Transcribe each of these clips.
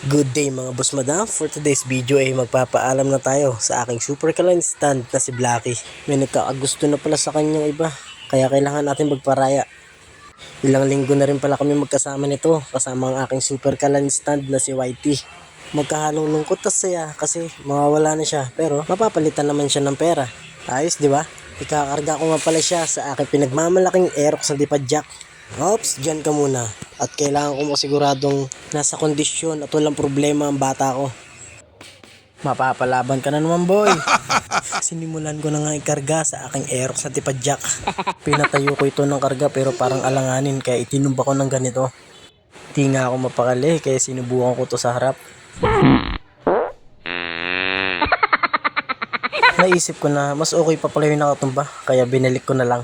Good day mga boss madam. For today's video ay magpapaalam na tayo sa aking super kaline stand na si Blacky. May nagkakagusto na pala sa kanyang iba, kaya kailangan natin magparaya. Ilang linggo na rin pala kami magkasama nito, kasama ang aking super kaline stand na si Whitey. Magkahalong lungkot at saya kasi mawawala na siya, pero mapapalitan naman siya ng pera. Ayos, di ba? Ikakarga ko nga pala siya sa aking pinagmamalaking Aerox na Dipadjak. Ops, dyan ka muna. At kailangan ko masiguradong nasa kondisyon at walang problema ang bata ko. Mapapalaban ka na naman, boy. Sinimulan ko na nga ikarga sa aking Aerox na Dipadjak. Pinatayo ko ito ng karga pero parang alanganin kaya itinumba ko ng ganito. Di nga ako mapakali kaya sinubukan ko to sa harap. Naisip ko na mas okay pa pala yung nakatumba kaya binalik ko na lang.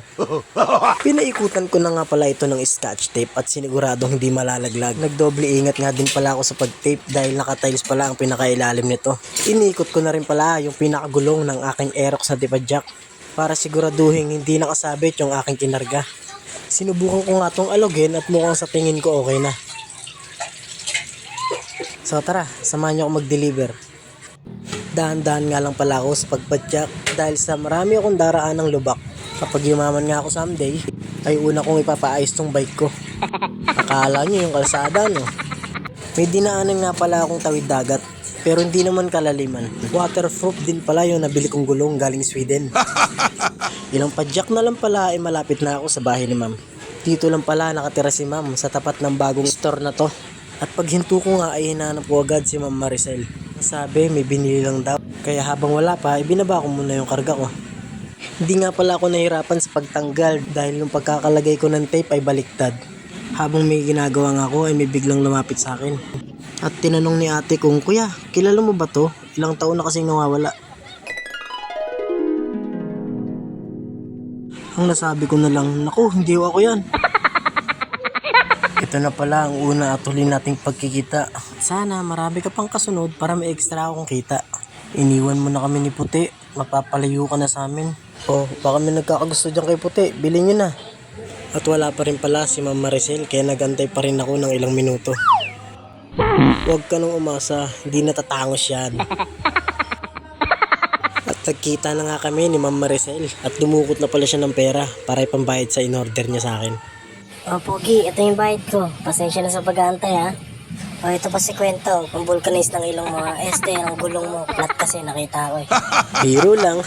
Pinaikutan ko na nga pala ito ng scotch tape at siniguradong hindi malalaglag. Nagdoble ingat nga din pala ako sa pag-tape dahil naka-tiles pala ang pinakailalim nito. Inikot ko na rin pala yung pinakagulong ng aking Aerox na Dipadjak para siguraduhin hindi nakasabit yung aking kinarga. Sinubukan ko nga tong alogin at mukhang sa tingin ko okay na. So tara, samahan niyo ako mag-deliver. Dahan-dahan nga lang pala ako sa pagpadjak dahil sa marami akong daraan ng lubak. Kapag yumaman nga ako someday, ay una kong ipapaayos tong bike ko. Akala nyo yung kalsada, no? May dinaanan nga pala akong tawid dagat, pero hindi naman kalaliman. Waterproof din pala yung nabili kong gulong galing Sweden. Ilang padjak na lang pala ay malapit na ako sa bahay ni ma'am. Dito lang pala nakatira si ma'am sa tapat ng bagong store na to. At paghinto ko nga ay hinanap ko agad si Ma'am Maricel. Sabi may binili lang daw. Kaya habang wala pa, ibinaba ko muna yung karga ko. Hindi nga pala ako nahirapan sa pagtanggal dahil yung pagkakalagay ko ng tape ay baliktad. Habang may ginagawa nga ako ay may biglang lumapit sa akin. At tinanong ni ate kung, "Kuya, kilala mo ba to? Ilang taon na kasing nawawala." Ang nasabi ko na lang, "Naku, hindi ako yan." Ito na pala ang una at huli nating pagkikita. Sana marami ka pang kasunod para may extra akong kita. Iniwan mo na kami ni Puti. Mapapalayo ka na sa amin. Oh, baka may nagkakagusto dyan kay Puti. Bilhin nyo na. At wala pa rin pala si Ma'am Maricel kaya nagantay pa rin ako ng ilang minuto. Huwag ka nang umasa. Hindi natatangos yan. At nagkita na nga kami ni Ma'am Maricel at dumukot na pala siya ng pera para ipambayad sa in-order niya sa akin. Oh, Pogi, ito yung bayad ko. Pasensya na sa pag-aantay, ha. Oh, ito pa si kwento. Kung vulcanize ng ilong mo, este, ang gulong mo. Flat kasi nakita ko, eh. Biro lang.